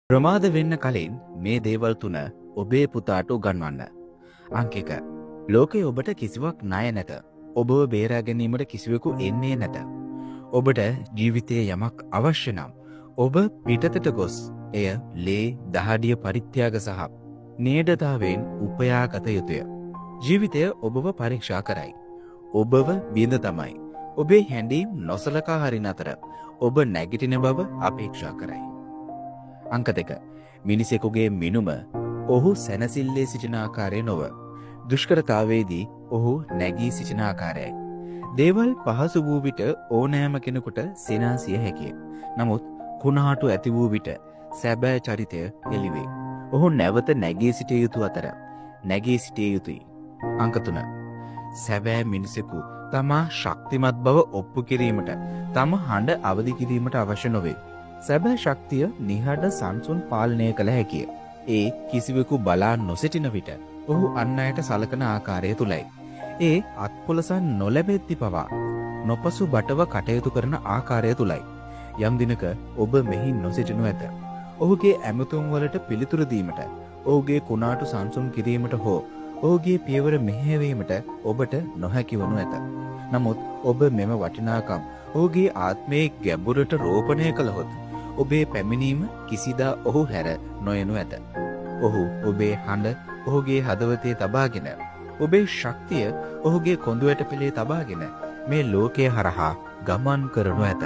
ප්‍රමාද වෙන්න කලින් මේ දේවල් තුන ඔබේ පුතාට උගන්වන්න. අංක 1. ලෝකයේ ඔබට කිසිවක් ණය නැත. ඔබව බේරා ගැනීමට කිසිවෙකු එන්නේ නැත. ඔබට ජීවිතයේ යමක් අවශ්‍ය නම් ඔබ පිටතට ගොස් එය ලේ දහඩිය පරිත්‍යාග සහ නේඩතාවෙන් උපයා ගත යුතුය. ජීවිතය ඔබව පරීක්ෂා කරයි. ඔබව බිඳ තමයි. ඔබේ හැඬීම් නොසලකා හරින අතර ඔබ නැගිටින බව අපේක්ෂා කරයි. අංක 2. මිනිසෙකුගේ මිනුම ඔහු සැනසෙල්ලේ සිටින ආකාරය නොව දුෂ්කරතාවේදී ඔහු නැගී සිටින ආකාරයයි. දේවල් පහසු වූ විට ඕනෑම කෙනෙකුට සිනාසිය හැකිය. නමුත් කුණාටු ඇති වූ විට සැබෑ චරිතය එළිවේ. ඔහු නැවත නැගී සිටිය යුතු අතර නැගී සිටිය යුතුයි. අංක 3. සැබෑ මිනිසෙකු තමා ශක්තිමත් බව ඔප්පු කිරීමට තම හඬ අවදි කිරීමට අවශ්‍ය නොවේ. සැබෑ ශක්තිය නිහඬ සංසුන් පාලනය කළ හැකිය. ඒ කිසිවෙකු බලා නොසිටින විට ඔහු අන් අයට සලකන ආකාරය තුලයි. ඒ අත්පොලසන් නොලැබෙද්දි පවා නොපසු බටව කටයුතු කරන ආකාරය තුලයි. යම් දිනක ඔබ මෙහි නොසිටිනු ඇත. ඔහුගේ ඇමතුම් වලට පිළිතුරු දීමට, ඔහුගේ කුණාටු සංසුන් කිරීමට හෝ ඔහුගේ පියවර මෙහෙයවීමට ඔබට නොහැකි වනු ඇත. නමුත් ඔබ මෙම වටිනාකම් ඔහුගේ ආත්මයේ ගැඹුරට රෝපණය කළහොත් ඔබේ පැමිණීම කිසිදා ඔහු හැර නොයනු ඇත. ඔහු ඔබේ හඬ ඔහුගේ හදවතේ තබාගෙන, ඔබේ ශක්තිය ඔහුගේ කොඳුයට පෙළේ තබාගෙන මේ ලෝකය හරහා ගමන් කරනු ඇත.